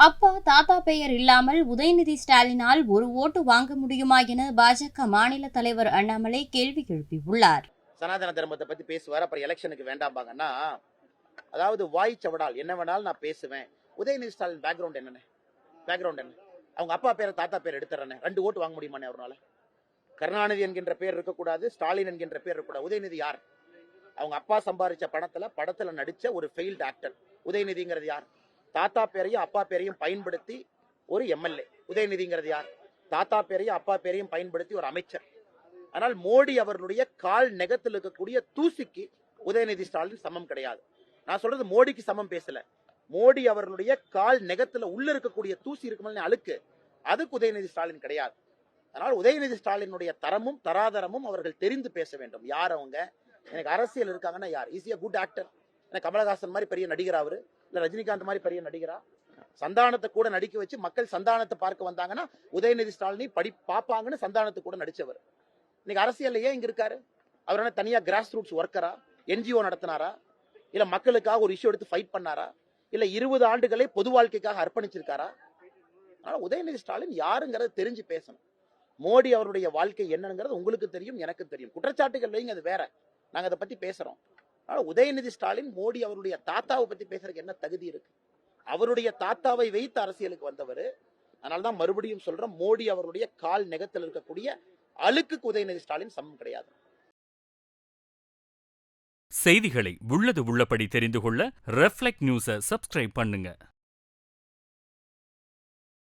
அப்பா தாத்தா பெயர் இல்லாமல் உதயநிதி ஸ்டாலினால் ஒரு ஓட்டு வாங்க முடியுமா என பாஜக மாநில தலைவர் அண்ணாமலை கேள்வி எழுப்பியுள்ளார். சனாதன தர்மத்தை பத்தி பேசுவார், அப்புறம் எலெக்ஷனுக்கு வேண்டாம்பாங்கன்னா, அதாவது வாய் சவடால் என்ன வேணாலும் நான் பேசுவேன். உதயநிதி ஸ்டாலின் பேக்ரவுண்ட் என்ன? அவங்க அப்பா பேரை தாத்தா பேர் எடுத்துறேன், 2 ஓட்டு வாங்க முடியுமானே அவரால்? கருணாநிதி என்கின்ற பேர் இருக்கக்கூடாது, ஸ்டாலின் என்கின்ற பேர் இருக்கக்கூடாது. உதயநிதி யார்? அவங்க அப்பா சம்பாதிச்ச படத்துல நடிச்ச ஒரு ஃபெயில்டு ஆக்டர். உதயநிதிங்கிறது யார்? தாத்தா பேரையும் அப்பா பேரையும் பயன்படுத்தி ஒரு எம்எல்ஏ. உதயநிதிங்கிறது யார்? தாத்தா பேரையும் அப்பா பேரையும் பயன்படுத்தி ஒரு அமைச்சர். ஆனால் மோடி அவர்களுடைய கால் நெகத்தில் இருக்கக்கூடிய தூசிக்கு உதயநிதி ஸ்டாலின் சமம் கிடையாது. நான் சொல்றது மோடிக்கு சமம் பேசல. மோடி அவர்களுடைய கால் நெகத்துல உள்ள இருக்கக்கூடிய தூசி இருக்குமே அழுக்கு, அதுக்கு உதயநிதி ஸ்டாலின் கிடையாது. அதனால் உதயநிதி ஸ்டாலினுடைய தரமும் தராதரமும் அவர்கள் தெரிந்து பேச வேண்டும். யார் அவங்க? எனக்கு அரசியல் இருக்காங்கன்னா யார்? Is a good actor. எனக்கு கமலஹாசன் மாதிரி பெரிய நடிகர் அவரு, இல்ல ரஜினிகாந்த் மாதிரி பெரிய நடிகரா? சந்தானத்தை கூட நடிக்க வச்சு மக்கள் சந்தானத்தை பார்க்க வந்தாங்கன்னா உதயநிதி ஸ்டாலினை பார்ப்பாங்கன்னு சந்தானத்தை கூட நடிச்சவர். இன்னைக்கு அரசியல் ஏன் இங்க இருக்காரு? அவர் என்ன தனியா கிராஸ் ரூட்ஸ் ஒர்க்கரா? என்ஜிஓ நடத்தினாரா? இல்ல மக்களுக்காக ஒரு இஷ்யூ எடுத்து ஃபைட் பண்ணாரா? இல்ல 20 ஆண்டுகளை பொது வாழ்க்கைக்காக அர்ப்பணிச்சிருக்காரா? ஆனா உதயநிதி ஸ்டாலின் யாருங்கிறத தெரிஞ்சு பேசணும். மோடி அவருடைய வாழ்க்கை என்னங்கிறது உங்களுக்கு தெரியும், எனக்கு தெரியும். குற்றச்சாட்டுகள் வைங்க, அது வேற. நாங்க அதை பத்தி பேசுறோம். ஆனா உதயநிதி ஸ்டாலின் மோடி அவருடைய தாத்தாவை பத்தி பேசுறதுக்கு என்ன தகுதி இருக்கு? அவருடைய தாத்தாவை வைத்து அரசியலுக்கு வந்தவர். அதனால்தான் மறுபடியும் சொல்றோம், மோடி அவருடைய கால் நெகத்தில் இருக்கக்கூடிய அழுக்கு உதயநிதி ஸ்டாலின் சமம் கிடையாது. செய்திகளை உள்ளது உள்ளபடி தெரிந்து கொள்ள ரெஃப்ளெக்ட் நியூஸை சப்ஸ்கிரைப் பண்ணுங்க.